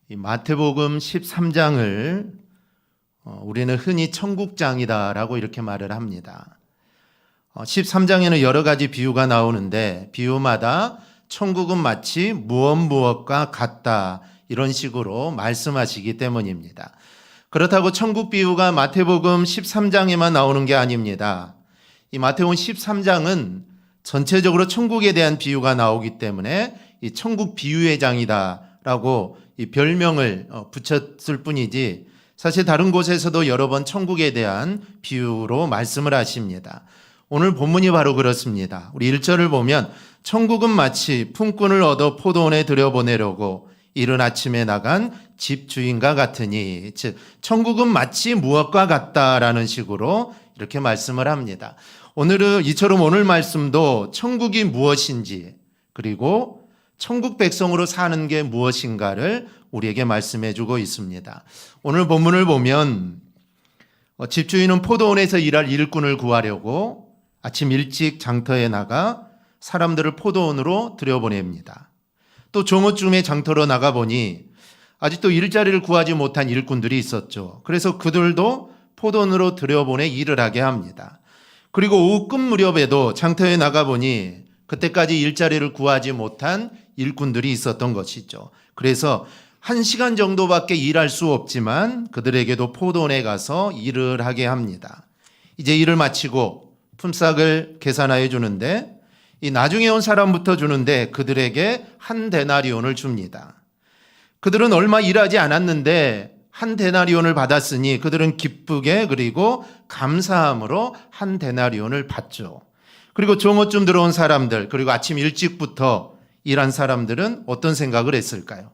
이 마태복음 13장을 우리는 흔히 천국장이다라고 이렇게 말을 합니다. 13장에는 여러 가지 비유가 나오는데 비유마다 천국은 마치 무엇과 같다 이런 식으로 말씀하시기 때문입니다. 그렇다고 천국 비유가 마태복음 13장에만 나오는 게 아닙니다. 이 마태복음 13장은 전체적으로 천국에 대한 비유가 나오기 때문에 이 천국 비유의 장이다라고 이 별명을 붙였을 뿐이지 사실 다른 곳에서도 여러 번 천국에 대한 비유로 말씀을 하십니다. 오늘 본문이 바로 그렇습니다. 우리 1절을 보면 천국은 마치 품꾼을 얻어 포도원에 들여보내려고 이른 아침에 나간 집주인과 같으니, 즉 천국은 마치 무엇과 같다라는 식으로 이렇게 말씀을 합니다. 오늘은 이처럼 오늘 말씀도 천국이 무엇인지 그리고 천국 백성으로 사는 게 무엇인가를 우리에게 말씀해 주고 있습니다. 오늘 본문을 보면 집주인은 포도원에서 일할 일꾼을 구하려고 아침 일찍 장터에 나가 사람들을 포도원으로 들여보냅니다. 또 정오쯤에 장터로 나가보니 아직도 일자리를 구하지 못한 일꾼들이 있었죠. 그래서 그들도 포도원으로 들여보내 일을 하게 합니다. 그리고 오후 끝 무렵에도 장터에 나가보니 그때까지 일자리를 구하지 못한 일꾼들이 있었던 것이죠. 그래서 1시간 정도밖에 일할 수 없지만 그들에게도 포도원에 가서 일을 하게 합니다. 이제 일을 마치고 품삯을 계산하여 주는데 이 나중에 온 사람부터 주는데 그들에게 한 데나리온을 줍니다. 그들은 얼마 일하지 않았는데 한 데나리온을 받았으니 그들은 기쁘게 그리고 감사함으로 한 데나리온을 받죠. 그리고 정오쯤 들어온 사람들 그리고 아침 일찍부터 일한 사람들은 어떤 생각을 했을까요?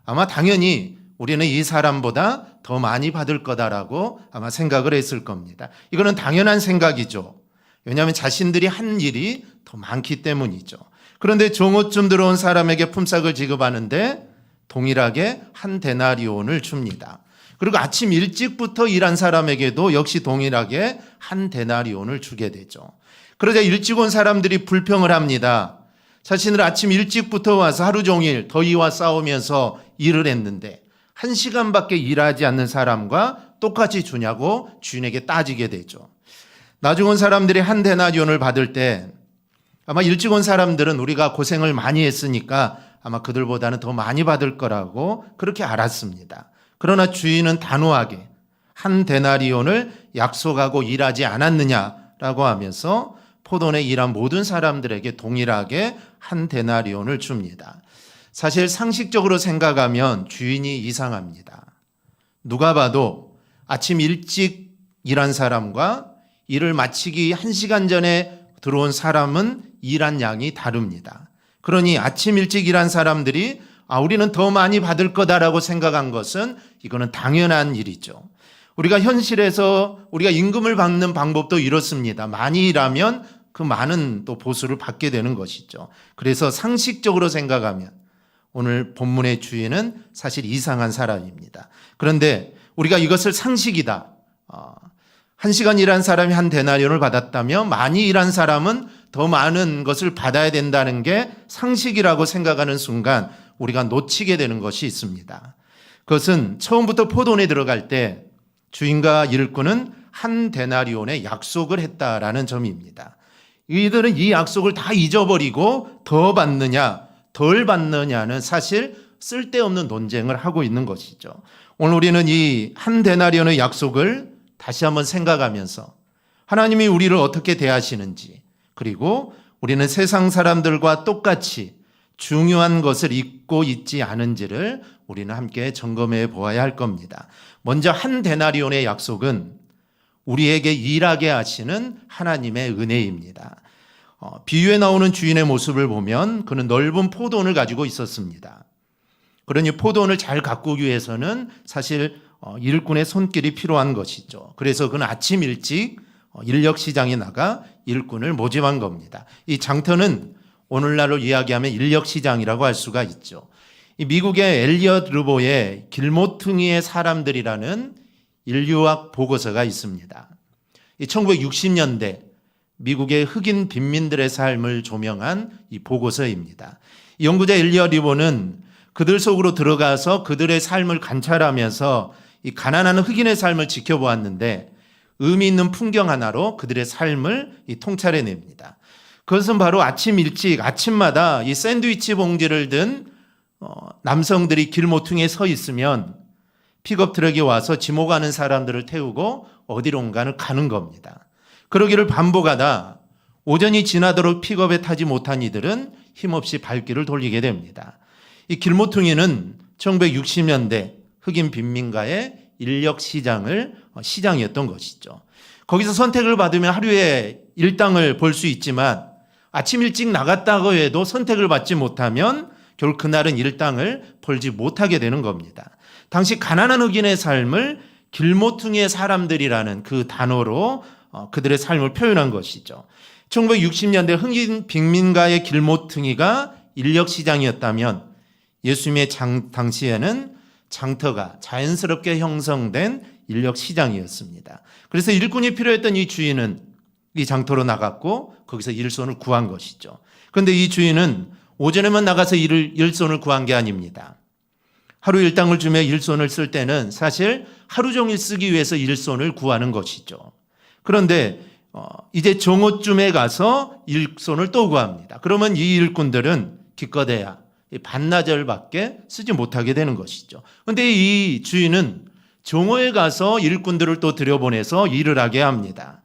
아마 당연히 우리는 이 사람보다 더 많이 받을 거다라고 아마 생각을 했을 겁니다. 이거는 당연한 생각이죠. 왜냐하면 자신들이 한 일이 더 많기 때문이죠. 그런데 정오쯤 들어온 사람에게 품삯을 지급하는데 동일하게 한 데나리온을 줍니다. 그리고 아침 일찍부터 일한 사람에게도 역시 동일하게 한 데나리온을 주게 되죠. 그러자 일찍 온 사람들이 불평을 합니다. 자신들 아침 일찍부터 와서 하루 종일 더위와 싸우면서 일을 했는데 1시간밖에 일하지 않는 사람과 똑같이 주냐고 주인에게 따지게 되죠. 나중 온 사람들이 한 데나리온을 받을 때 아마 일찍 온 사람들은 우리가 고생을 많이 했으니까 아마 그들보다는 더 많이 받을 거라고 그렇게 알았습니다. 그러나 주인은 단호하게 한 데나리온을 약속하고 일하지 않았느냐라고 하면서 포도원에 일한 모든 사람들에게 동일하게 한 데나리온을 줍니다. 사실 상식적으로 생각하면 주인이 이상합니다. 누가 봐도 아침 일찍 일한 사람과 일을 마치기 1시간 전에 들어온 사람은 일한 양이 다릅니다. 그러니 아침 일찍 일한 사람들이 우리는 더 많이 받을 거다라고 생각한 것은 이거는 당연한 일이죠. 우리가 현실에서 우리가 임금을 받는 방법도 이렇습니다. 많이 일하면 그 많은 또 보수를 받게 되는 것이죠. 그래서 상식적으로 생각하면 오늘 본문의 주인은 사실 이상한 사람입니다. 그런데 우리가 이것을 상식이다. 1시간 일한 사람이 한 데나리온을 받았다면 많이 일한 사람은 더 많은 것을 받아야 된다는 게 상식이라고 생각하는 순간 우리가 놓치게 되는 것이 있습니다. 그것은 처음부터 포도원에 들어갈 때 주인과 일꾼은 한 데나리온의 약속을 했다라는 점입니다. 이들은 이 약속을 다 잊어버리고 더 받느냐 덜 받느냐는 사실 쓸데없는 논쟁을 하고 있는 것이죠. 오늘 우리는 이 한 데나리온의 약속을 다시 한번 생각하면서 하나님이 우리를 어떻게 대하시는지 그리고 우리는 세상 사람들과 똑같이 중요한 것을 잊고 있지 않은지를 우리는 함께 점검해 보아야 할 겁니다. 먼저 한 데나리온의 약속은 우리에게 일하게 하시는 하나님의 은혜입니다. 비유에 나오는 주인의 모습을 보면 그는 넓은 포도원을 가지고 있었습니다. 그러니 포도원을 잘 가꾸기 위해서는 사실 일꾼의 손길이 필요한 것이죠. 그래서 그는 아침 일찍 인력시장에 나가 일꾼을 모집한 겁니다. 이 장터는 오늘날로 이야기하면 인력시장이라고 할 수가 있죠. 이 미국의 엘리엇 르보의 길모퉁이의 사람들이라는 인류학 보고서가 있습니다. 이 1960년대 미국의 흑인 빈민들의 삶을 조명한 이 보고서입니다. 이 연구자 엘리엇 르보는 그들 속으로 들어가서 그들의 삶을 관찰하면서 이 가난한 흑인의 삶을 지켜보았는데 의미 있는 풍경 하나로 그들의 삶을 통찰해냅니다. 그것은 바로 아침 일찍 아침마다 이 샌드위치 봉지를 든 남성들이 길모퉁이에 서 있으면 픽업 트럭이 와서 지목하는 사람들을 태우고 어디론가를 가는 겁니다. 그러기를 반복하다 오전이 지나도록 픽업에 타지 못한 이들은 힘없이 발길을 돌리게 됩니다. 이 길모퉁이는 1960년대 흑인 빈민가의 인력 시장이었던 것이죠. 거기서 선택을 받으면 하루에 일당을 벌 수 있지만 아침 일찍 나갔다고 해도 선택을 받지 못하면 결국 그날은 일당을 벌지 못하게 되는 겁니다. 당시 가난한 흑인의 삶을 길모퉁이의 사람들이라는 그 단어로 그들의 삶을 표현한 것이죠. 1960년대 흑인 빈민가의 길모퉁이가 인력 시장이었다면 예수님의 당시에는 장터가 자연스럽게 형성된 인력 시장이었습니다. 그래서 일꾼이 필요했던 이 주인은 이 장터로 나갔고 거기서 일손을 구한 것이죠. 그런데 이 주인은 오전에만 나가서 일손을 구한 게 아닙니다. 하루 일당을 주며 일손을 쓸 때는 사실 하루 종일 쓰기 위해서 일손을 구하는 것이죠. 그런데 이제 정오쯤에 가서 일손을 또 구합니다. 그러면 이 일꾼들은 기껏해야 반나절밖에 쓰지 못하게 되는 것이죠. 그런데 이 주인은 정오에 가서 일꾼들을 또 들여보내서 일을 하게 합니다.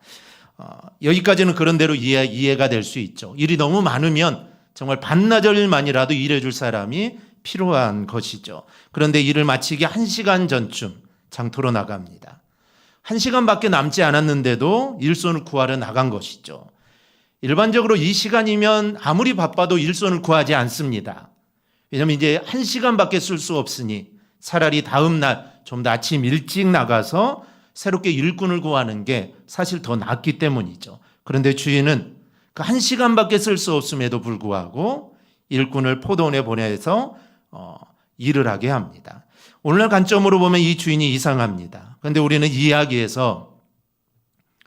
여기까지는 그런대로 이해가 될 수 있죠. 일이 너무 많으면 정말 반나절만이라도 일해줄 사람이 필요한 것이죠. 그런데 일을 마치기 1시간 전쯤 장터로 나갑니다. 1시간밖에 남지 않았는데도 일손을 구하러 나간 것이죠. 일반적으로 이 시간이면 아무리 바빠도 일손을 구하지 않습니다. 왜냐하면 이제 1시간밖에 쓸 수 없으니 차라리 다음 날 좀 더 아침 일찍 나가서 새롭게 일꾼을 구하는 게 사실 더 낫기 때문이죠. 그런데 주인은 그 1시간밖에 쓸 수 없음에도 불구하고 일꾼을 포도원에 보내서 일을 하게 합니다. 오늘날 관점으로 보면 이 주인이 이상합니다. 그런데 우리는 이야기에서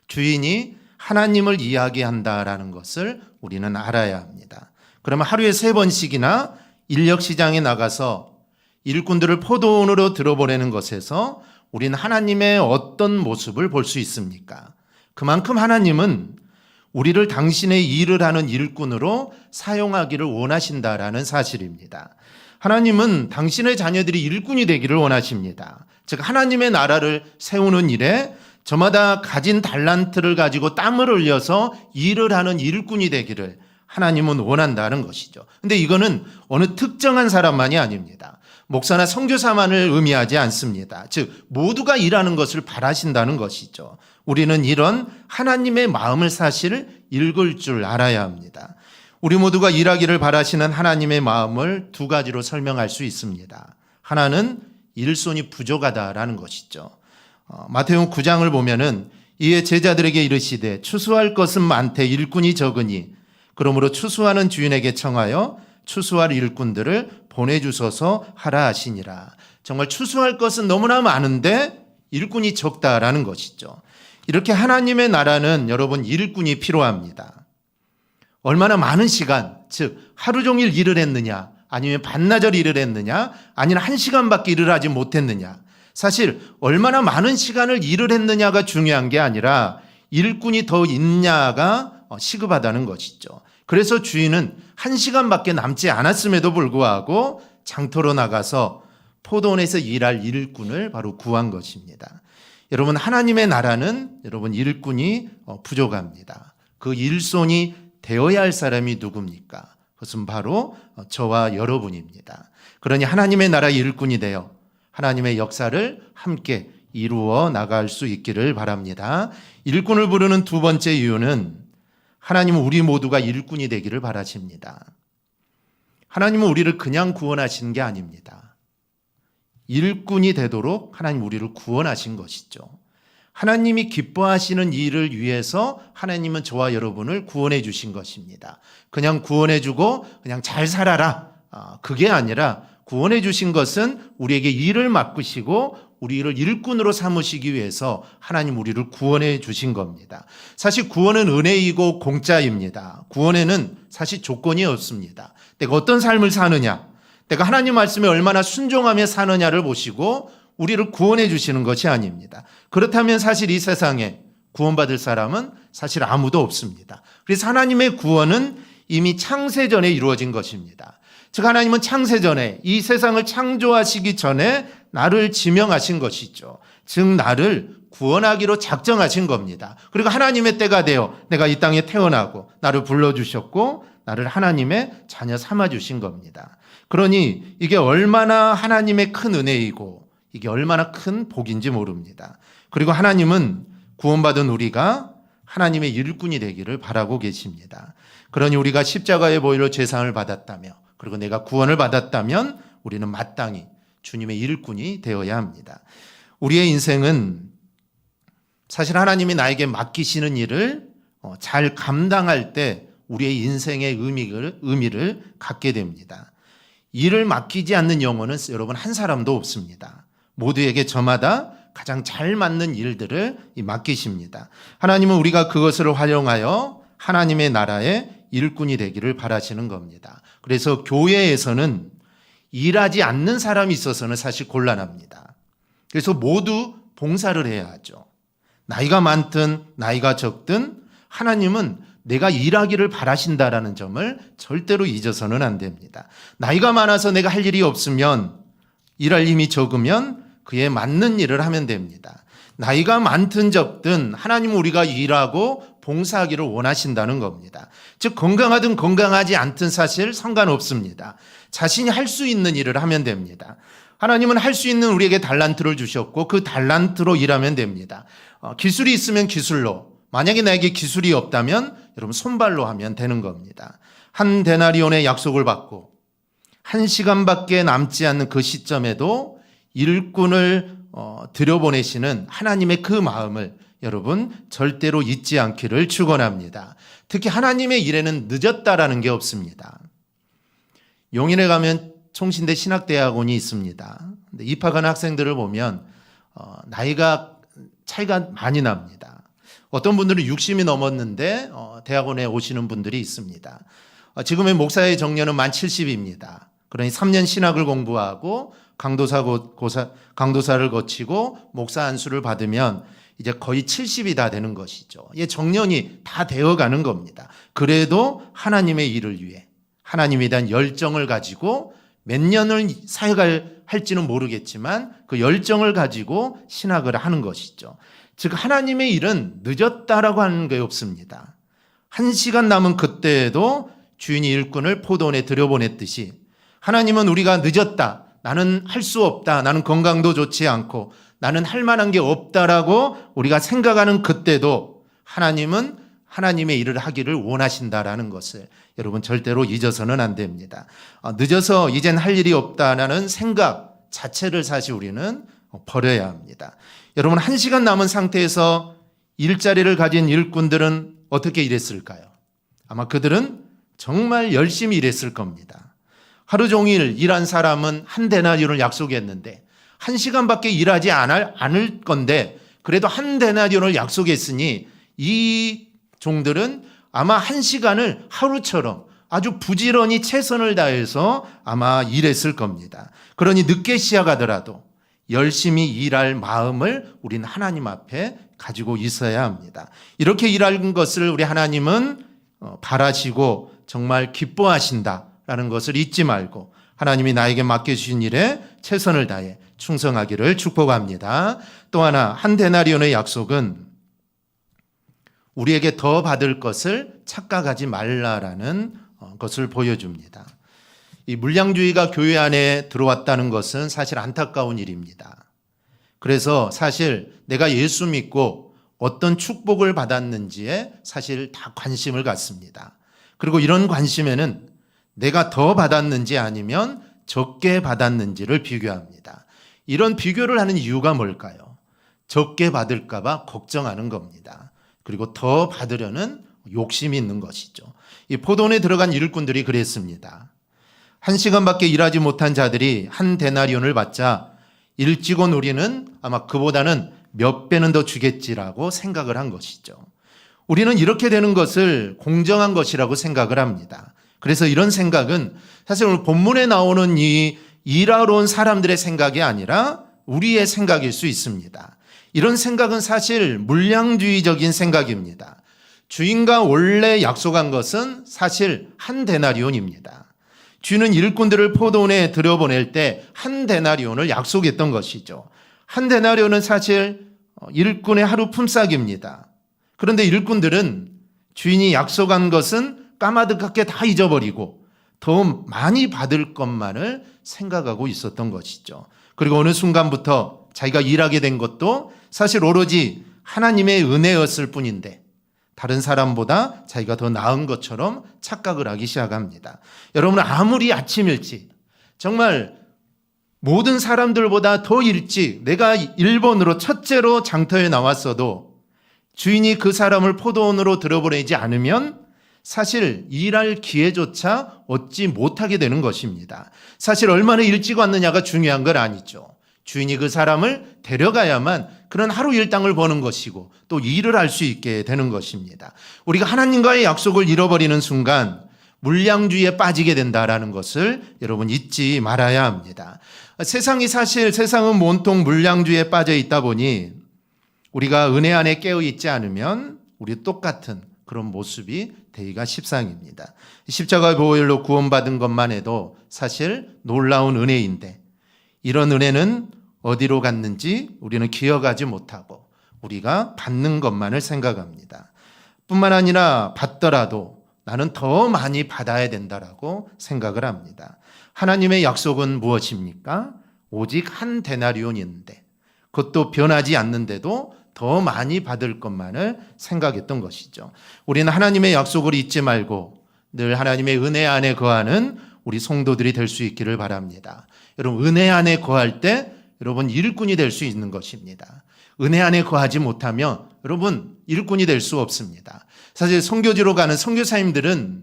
주인이 하나님을 이야기한다라는 것을 우리는 알아야 합니다. 그러면 하루에 3번씩이나 인력시장에 나가서 일꾼들을 포도원으로 들어보내는 것에서 우리는 하나님의 어떤 모습을 볼 수 있습니까? 그만큼 하나님은 우리를 당신의 일을 하는 일꾼으로 사용하기를 원하신다라는 사실입니다. 하나님은 당신의 자녀들이 일꾼이 되기를 원하십니다. 즉 하나님의 나라를 세우는 일에 저마다 가진 달란트를 가지고 땀을 흘려서 일을 하는 일꾼이 되기를 하나님은 원한다는 것이죠. 근데 이거는 어느 특정한 사람만이 아닙니다. 목사나 선교사만을 의미하지 않습니다. 즉 모두가 일하는 것을 바라신다는 것이죠. 우리는 이런 하나님의 마음을 사실 읽을 줄 알아야 합니다. 우리 모두가 일하기를 바라시는 하나님의 마음을 2가지로 설명할 수 있습니다. 하나는 일손이 부족하다라는 것이죠. 마태복음 9장을 보면은 이에 제자들에게 이르시되 추수할 것은 많되 일꾼이 적으니 그러므로 추수하는 주인에게 청하여 추수할 일꾼들을 보내주소서 하라 하시니라. 정말 추수할 것은 너무나 많은데 일꾼이 적다라는 것이죠. 이렇게 하나님의 나라는 여러분 일꾼이 필요합니다. 얼마나 많은 시간, 즉 하루 종일 일을 했느냐, 아니면 반나절 일을 했느냐, 아니면 1시간밖에 일을 하지 못했느냐. 사실 얼마나 많은 시간을 일을 했느냐가 중요한 게 아니라 일꾼이 더 있냐가 시급하다는 것이죠. 그래서 주인은 1시간밖에 남지 않았음에도 불구하고 장터로 나가서 포도원에서 일할 일꾼을 바로 구한 것입니다. 여러분 하나님의 나라는 여러분 일꾼이 부족합니다. 그 일손이 되어야 할 사람이 누굽니까? 그것은 바로 저와 여러분입니다. 그러니 하나님의 나라 일꾼이 되어 하나님의 역사를 함께 이루어 나갈 수 있기를 바랍니다. 일꾼을 부르는 2번째 이유는 하나님은 우리 모두가 일꾼이 되기를 바라십니다. 하나님은 우리를 그냥 구원하시는 게 아닙니다. 일꾼이 되도록 하나님 우리를 구원하신 것이죠. 하나님이 기뻐하시는 일을 위해서 하나님은 저와 여러분을 구원해 주신 것입니다. 그냥 구원해 주고 그냥 잘 살아라. 그게 아니라 구원해 주신 것은 우리에게 일을 맡기시고 우리를 일꾼으로 삼으시기 위해서 하나님 우리를 구원해 주신 겁니다. 사실 구원은 은혜이고 공짜입니다. 구원에는 사실 조건이 없습니다. 내가 어떤 삶을 사느냐, 내가 하나님 말씀에 얼마나 순종하며 사느냐를 보시고 우리를 구원해 주시는 것이 아닙니다. 그렇다면 사실 이 세상에 구원받을 사람은 사실 아무도 없습니다. 그래서 하나님의 구원은 이미 창세전에 이루어진 것입니다. 즉 하나님은 창세전에 이 세상을 창조하시기 전에 나를 지명하신 것이죠. 즉 나를 구원하기로 작정하신 겁니다. 그리고 하나님의 때가 되어 내가 이 땅에 태어나고 나를 불러주셨고 나를 하나님의 자녀 삼아주신 겁니다. 그러니 이게 얼마나 하나님의 큰 은혜이고 이게 얼마나 큰 복인지 모릅니다. 그리고 하나님은 구원받은 우리가 하나님의 일꾼이 되기를 바라고 계십니다. 그러니 우리가 십자가의 보혈로 제사를 받았다며 그리고 내가 구원을 받았다면 우리는 마땅히 주님의 일꾼이 되어야 합니다. 우리의 인생은 사실 하나님이 나에게 맡기시는 일을 잘 감당할 때 우리의 인생의 의미를 갖게 됩니다. 일을 맡기지 않는 영혼은 여러분 한 사람도 없습니다. 모두에게 저마다 가장 잘 맞는 일들을 맡기십니다. 하나님은 우리가 그것을 활용하여 하나님의 나라의 일꾼이 되기를 바라시는 겁니다. 그래서 교회에서는 일하지 않는 사람이 있어서는 사실 곤란합니다. 그래서 모두 봉사를 해야 하죠. 나이가 많든 나이가 적든 하나님은 내가 일하기를 바라신다라는 점을 절대로 잊어서는 안 됩니다. 나이가 많아서 내가 할 일이 없으면 일할 힘이 적으면 그에 맞는 일을 하면 됩니다. 나이가 많든 적든 하나님은 우리가 일하고 봉사하기를 원하신다는 겁니다. 즉 건강하든 건강하지 않든 사실 상관없습니다. 자신이 할 수 있는 일을 하면 됩니다. 하나님은 할 수 있는 우리에게 달란트를 주셨고 그 달란트로 일하면 됩니다. 기술이 있으면 기술로, 만약에 나에게 기술이 없다면 여러분 손발로 하면 되는 겁니다. 한 데나리온의 약속을 받고 1시간밖에 남지 않는 그 시점에도 일꾼을 들여보내시는 하나님의 그 마음을 여러분 절대로 잊지 않기를 축원합니다. 특히 하나님의 일에는 늦었다라는 게 없습니다. 용인에 가면 총신대 신학대학원이 있습니다. 근데 입학한 학생들을 보면 나이가 차이가 많이 납니다. 어떤 분들은 60이 넘었는데 대학원에 오시는 분들이 있습니다. 지금의 목사의 정년은 만 70입니다. 그러니 3년 신학을 공부하고 강도사를 거치고 목사 안수를 받으면 이제 거의 70이 다 되는 것이죠. 이게 정년이 다 되어가는 겁니다. 그래도 하나님의 일을 위해 하나님에 대한 열정을 가지고 몇 년을 사역을 할지는 모르겠지만 그 열정을 가지고 신학을 하는 것이죠. 즉 하나님의 일은 늦었다라고 하는 게 없습니다. 1시간 남은 그때에도 주인이 일꾼을 포도원에 들여보냈듯이 하나님은 우리가 늦었다, 나는 할 수 없다, 나는 건강도 좋지 않고 나는 할 만한 게 없다라고 우리가 생각하는 그때도 하나님은 하나님의 일을 하기를 원하신다라는 것을 여러분 절대로 잊어서는 안 됩니다. 늦어서 이젠 할 일이 없다라는 생각 자체를 사실 우리는 버려야 합니다. 여러분 1시간 남은 상태에서 일자리를 가진 일꾼들은 어떻게 일했을까요? 아마 그들은 정말 열심히 일했을 겁니다. 하루 종일 일한 사람은 한 데나리온을 약속했는데 1시간밖에 일하지 않을 건데 그래도 한 데나리온을 약속했으니 이 종들은 아마 1시간을 하루처럼 아주 부지런히 최선을 다해서 아마 일했을 겁니다. 그러니 늦게 시작하더라도 열심히 일할 마음을 우리는 하나님 앞에 가지고 있어야 합니다. 이렇게 일하는 것을 우리 하나님은 바라시고 정말 기뻐하신다라는 것을 잊지 말고 하나님이 나에게 맡겨주신 일에 최선을 다해 충성하기를 축복합니다. 또 하나 한 데나리온의 약속은 우리에게 더 받을 것을 착각하지 말라라는 것을 보여줍니다. 이 물량주의가 교회 안에 들어왔다는 것은 사실 안타까운 일입니다. 그래서 사실 내가 예수 믿고 어떤 축복을 받았는지에 사실 다 관심을 갖습니다. 그리고 이런 관심에는 내가 더 받았는지 아니면 적게 받았는지를 비교합니다. 이런 비교를 하는 이유가 뭘까요? 적게 받을까 봐 걱정하는 겁니다. 그리고 더 받으려는 욕심이 있는 것이죠. 이 포도원에 들어간 일꾼들이 그랬습니다. 1시간밖에 일하지 못한 자들이 한 데나리온을 받자 일찍 온 우리는 아마 그보다는 몇 배는 더 주겠지라고 생각을 한 것이죠. 우리는 이렇게 되는 것을 공정한 것이라고 생각을 합니다. 그래서 이런 생각은 사실 오늘 본문에 나오는 이 일하러 온 사람들의 생각이 아니라 우리의 생각일 수 있습니다. 이런 생각은 사실 물량주의적인 생각입니다. 주인과 원래 약속한 것은 사실 한 데나리온입니다. 주인은 일꾼들을 포도원에 들여보낼 때 한 데나리온을 약속했던 것이죠. 한 데나리온은 사실 일꾼의 하루 품삯입니다. 그런데 일꾼들은 주인이 약속한 것은 까마득하게 다 잊어버리고 더 많이 받을 것만을 생각하고 있었던 것이죠. 그리고 어느 순간부터 자기가 일하게 된 것도 사실 오로지 하나님의 은혜였을 뿐인데 다른 사람보다 자기가 더 나은 것처럼 착각을 하기 시작합니다. 여러분, 아무리 아침 일찍 정말 모든 사람들보다 더 일찍 내가 1번으로 첫째로 장터에 나왔어도 주인이 그 사람을 포도원으로 들어보내지 않으면 사실 일할 기회조차 얻지 못하게 되는 것입니다. 사실 얼마나 일찍 왔느냐가 중요한 건 아니죠. 주인이 그 사람을 데려가야만 그런 하루 일당을 버는 것이고 또 일을 할 수 있게 되는 것입니다. 우리가 하나님과의 약속을 잃어버리는 순간 물량주의에 빠지게 된다라는 것을 여러분 잊지 말아야 합니다. 세상은 온통 물량주의에 빠져 있다 보니 우리가 은혜 안에 깨어 있지 않으면 우리 똑같은 그런 모습이 되기가 십상입니다. 십자가의 보혈로 구원받은 것만 해도 사실 놀라운 은혜인데 이런 은혜는 어디로 갔는지 우리는 기억하지 못하고 우리가 받는 것만을 생각합니다. 뿐만 아니라 받더라도 나는 더 많이 받아야 된다라고 생각을 합니다. 하나님의 약속은 무엇입니까? 오직 한 데나리온인데 그것도 변하지 않는데도 더 많이 받을 것만을 생각했던 것이죠. 우리는 하나님의 약속을 잊지 말고 늘 하나님의 은혜 안에 거하는 우리 성도들이 될 수 있기를 바랍니다. 여러분, 은혜 안에 거할 때 여러분 일꾼이 될 수 있는 것입니다. 은혜 안에 거하지 못하면 여러분 일꾼이 될 수 없습니다. 사실 선교지로 가는 선교사님들은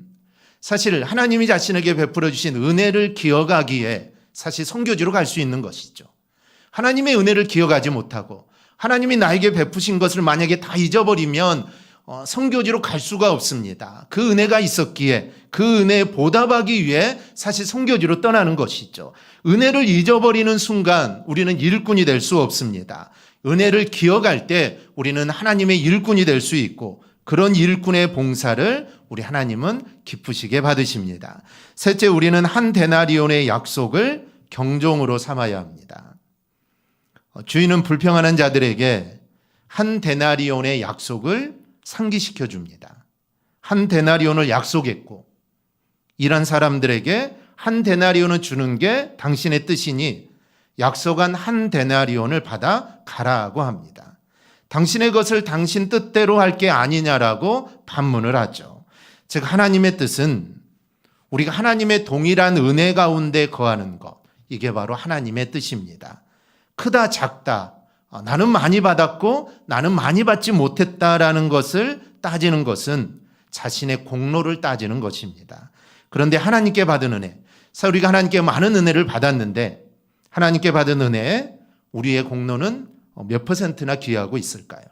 사실 하나님이 자신에게 베풀어 주신 은혜를 기억하기에 사실 선교지로 갈 수 있는 것이죠. 하나님의 은혜를 기억하지 못하고 하나님이 나에게 베푸신 것을 만약에 다 잊어버리면 선교지로 갈 수가 없습니다. 그 은혜가 있었기에 그 은혜에 보답하기 위해 사실 선교지로 떠나는 것이죠. 은혜를 잊어버리는 순간 우리는 일꾼이 될 수 없습니다. 은혜를 기억할 때 우리는 하나님의 일꾼이 될 수 있고 그런 일꾼의 봉사를 우리 하나님은 기쁘시게 받으십니다. 셋째, 우리는 한 데나리온의 약속을 경종으로 삼아야 합니다. 주인은 불평하는 자들에게 한 데나리온의 약속을 상기시켜 줍니다. 한 데나리온을 약속했고 일한 사람들에게 한 데나리온을 주는 게 당신의 뜻이니 약속한 한 데나리온을 받아 가라고 합니다. 당신의 것을 당신 뜻대로 할 게 아니냐라고 반문을 하죠. 즉 하나님의 뜻은 우리가 하나님의 동일한 은혜 가운데 거하는 것, 이게 바로 하나님의 뜻입니다. 크다 작다, 나는 많이 받았고 나는 많이 받지 못했다라는 것을 따지는 것은 자신의 공로를 따지는 것입니다. 그런데 하나님께 받은 은혜, 우리가 하나님께 많은 은혜를 받았는데 하나님께 받은 은혜에 우리의 공로는 몇 %나 기여하고 있을까요?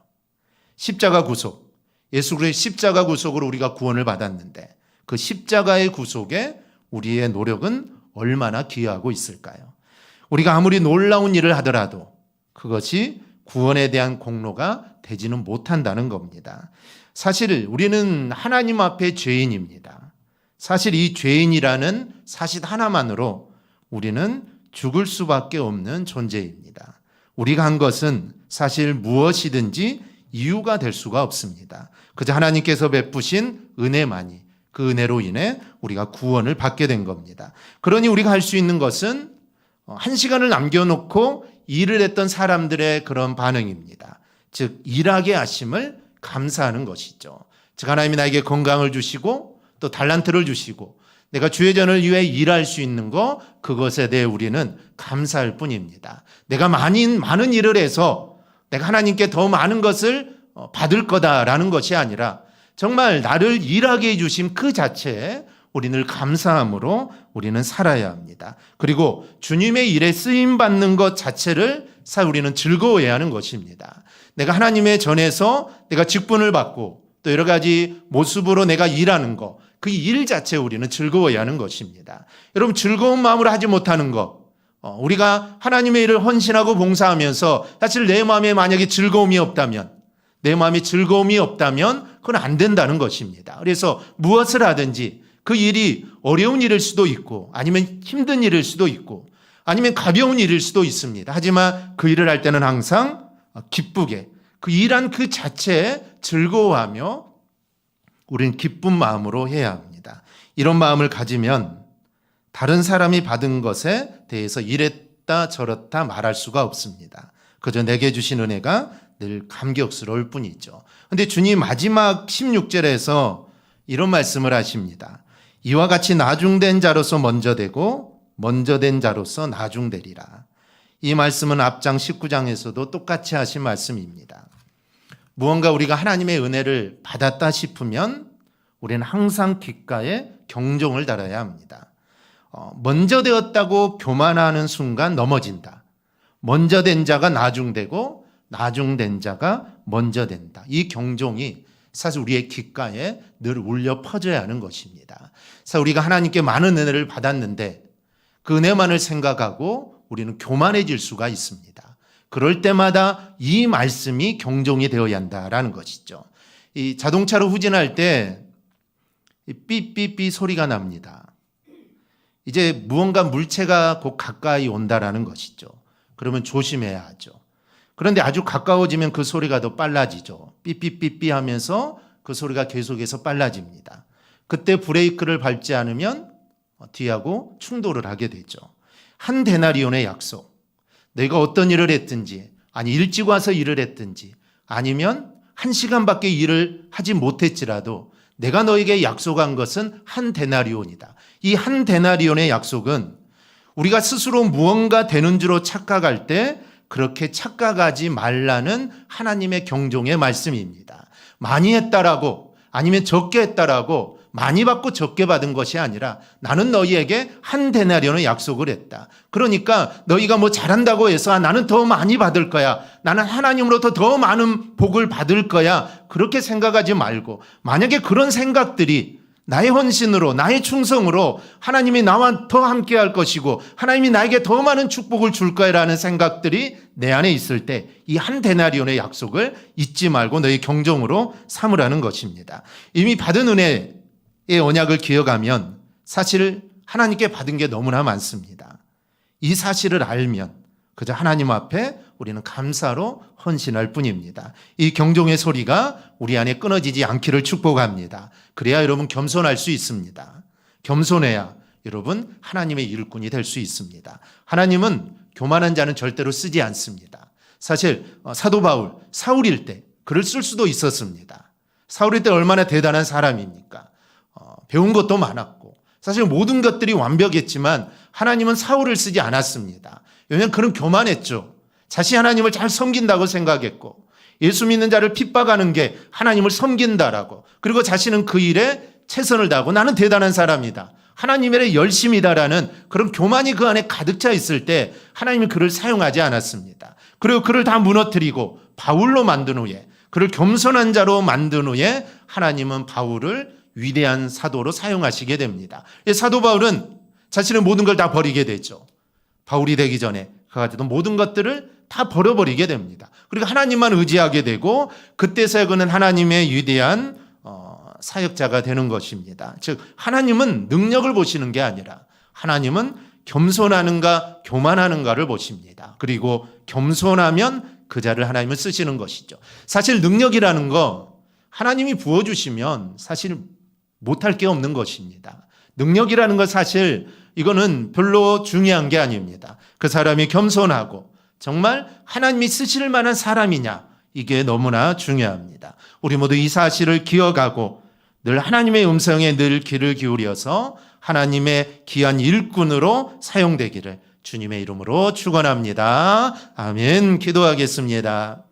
십자가 구속, 예수 그리스도의 십자가 구속으로 우리가 구원을 받았는데 그 십자가의 구속에 우리의 노력은 얼마나 기여하고 있을까요? 우리가 아무리 놀라운 일을 하더라도 그것이 구원에 대한 공로가 되지는 못한다는 겁니다. 사실 우리는 하나님 앞에 죄인입니다. 사실 이 죄인이라는 사실 하나만으로 우리는 죽을 수밖에 없는 존재입니다. 우리가 한 것은 사실 무엇이든지 이유가 될 수가 없습니다. 그저 하나님께서 베푸신 은혜만이, 그 은혜로 인해 우리가 구원을 받게 된 겁니다. 그러니 우리가 할 수 있는 것은 한 시간을 남겨놓고 일을 했던 사람들의 그런 반응입니다. 즉 일하게 하심을 감사하는 것이죠. 즉 하나님이 나에게 건강을 주시고 또 달란트를 주시고 내가 주의 전을 위해 일할 수 있는 거, 그것에 대해 우리는 감사할 뿐입니다. 내가 많은 일을 해서 내가 하나님께 더 많은 것을 받을 거다라는 것이 아니라 정말 나를 일하게 해주심 그 자체에 우리는 감사함으로 우리는 살아야 합니다. 그리고 주님의 일에 쓰임받는 것 자체를 우리는 즐거워해야 하는 것입니다. 내가 하나님의 전에서 내가 직분을 받고 또 여러 가지 모습으로 내가 일하는 것, 그 일 자체에 우리는 즐거워야 하는 것입니다. 여러분, 즐거운 마음으로 하지 못하는 것, 우리가 하나님의 일을 헌신하고 봉사하면서 사실 내 마음에 만약에 즐거움이 없다면, 그건 안 된다는 것입니다. 그래서 무엇을 하든지 그 일이 어려운 일일 수도 있고, 아니면 힘든 일일 수도 있고, 아니면 가벼운 일일 수도 있습니다. 하지만 그 일을 할 때는 항상 기쁘게, 그 일한 그 자체에 즐거워하며 우리는 기쁜 마음으로 해야 합니다. 이런 마음을 가지면 다른 사람이 받은 것에 대해서 이랬다 저랬다 말할 수가 없습니다. 그저 내게 주신 은혜가 늘 감격스러울 뿐이죠. 그런데 주님 마지막 16절에서 이런 말씀을 하십니다. 이와 같이 나중된 자로서 먼저 되고 먼저 된 자로서 나중되리라. 이 말씀은 앞장 19장에서도 똑같이 하신 말씀입니다. 무언가 우리가 하나님의 은혜를 받았다 싶으면 우리는 항상 귓가에 경종을 달아야 합니다. 먼저 되었다고 교만하는 순간 넘어진다. 먼저 된 자가 나중되고 나중된 자가 먼저 된다. 이 경종이 사실 우리의 귓가에 늘 울려 퍼져야 하는 것입니다. 그래서 우리가 하나님께 많은 은혜를 받았는데 그 은혜만을 생각하고 우리는 교만해질 수가 있습니다. 그럴 때마다 이 말씀이 경종이 되어야 한다라는 것이죠. 이 자동차로 후진할 때 삐삐삐 소리가 납니다. 이제 무언가 물체가 곧 가까이 온다라는 것이죠. 그러면 조심해야 하죠. 그런데 아주 가까워지면 그 소리가 더 빨라지죠. 삐삐삐삐 하면서 그 소리가 계속해서 빨라집니다. 그때 브레이크를 밟지 않으면 뒤하고 충돌을 하게 되죠. 한 데나리온의 약속. 내가 어떤 일을 했든지, 아니 일찍 와서 일을 했든지, 아니면 1시간밖에 일을 하지 못했지라도 내가 너에게 약속한 것은 한 데나리온이다. 이 한 데나리온의 약속은 우리가 스스로 무언가 되는 줄로 착각할 때 그렇게 착각하지 말라는 하나님의 경종의 말씀입니다. 많이 했다라고, 아니면 적게 했다라고, 많이 받고 적게 받은 것이 아니라 나는 너희에게 한 데나리온의 약속을 했다. 그러니까 너희가 뭐 잘한다고 해서 나는 더 많이 받을 거야, 나는 하나님으로부터 더 많은 복을 받을 거야, 그렇게 생각하지 말고, 만약에 그런 생각들이 나의 헌신으로, 나의 충성으로 하나님이 나와 더 함께 할 것이고 하나님이 나에게 더 많은 축복을 줄 거야라는 생각들이 내 안에 있을 때 이 한 데나리온의 약속을 잊지 말고 너희 경종으로 삼으라는 것입니다. 이미 받은 은혜의 언약을 기억하면 사실 하나님께 받은 게 너무나 많습니다. 이 사실을 알면 그저 하나님 앞에 우리는 감사로 헌신할 뿐입니다. 이 경종의 소리가 우리 안에 끊어지지 않기를 축복합니다. 그래야 여러분 겸손할 수 있습니다. 겸손해야 여러분 하나님의 일꾼이 될 수 있습니다. 하나님은 교만한 자는 절대로 쓰지 않습니다. 사실 사도 바울, 사울일 때 글을 쓸 수도 있었습니다. 사울일 때 얼마나 대단한 사람입니까? 배운 것도 많았고 사실 모든 것들이 완벽했지만 하나님은 사울을 쓰지 않았습니다. 왜냐하면 그는 교만했죠. 자신이 하나님을 잘 섬긴다고 생각했고 예수 믿는 자를 핍박하는 게 하나님을 섬긴다라고, 그리고 자신은 그 일에 최선을 다하고 나는 대단한 사람이다, 하나님의 열심이다라는 그런 교만이 그 안에 가득 차 있을 때 하나님이 그를 사용하지 않았습니다. 그리고 그를 다 무너뜨리고 바울로 만든 후에, 그를 겸손한 자로 만든 후에 하나님은 바울을 위대한 사도로 사용하시게 됩니다. 사도 바울은 자신의 모든 걸 다 버리게 되죠. 바울이 되기 전에 그가 모든 것들을 다 버려버리게 됩니다. 그리고 하나님만 의지하게 되고 그때서야 그는 하나님의 위대한 사역자가 되는 것입니다. 즉 하나님은 능력을 보시는 게 아니라 하나님은 겸손하는가 교만하는가를 보십니다. 그리고 겸손하면 그 자를 하나님은 쓰시는 것이죠. 사실 능력이라는 거 하나님이 부어주시면 사실 못할 게 없는 것입니다. 능력이라는 것 사실 이거는 별로 중요한 게 아닙니다. 그 사람이 겸손하고 정말 하나님이 쓰실 만한 사람이냐, 이게 너무나 중요합니다. 우리 모두 이 사실을 기억하고 늘 하나님의 음성에 늘 귀를 기울여서 하나님의 귀한 일꾼으로 사용되기를 주님의 이름으로 축원합니다. 아멘. 기도하겠습니다.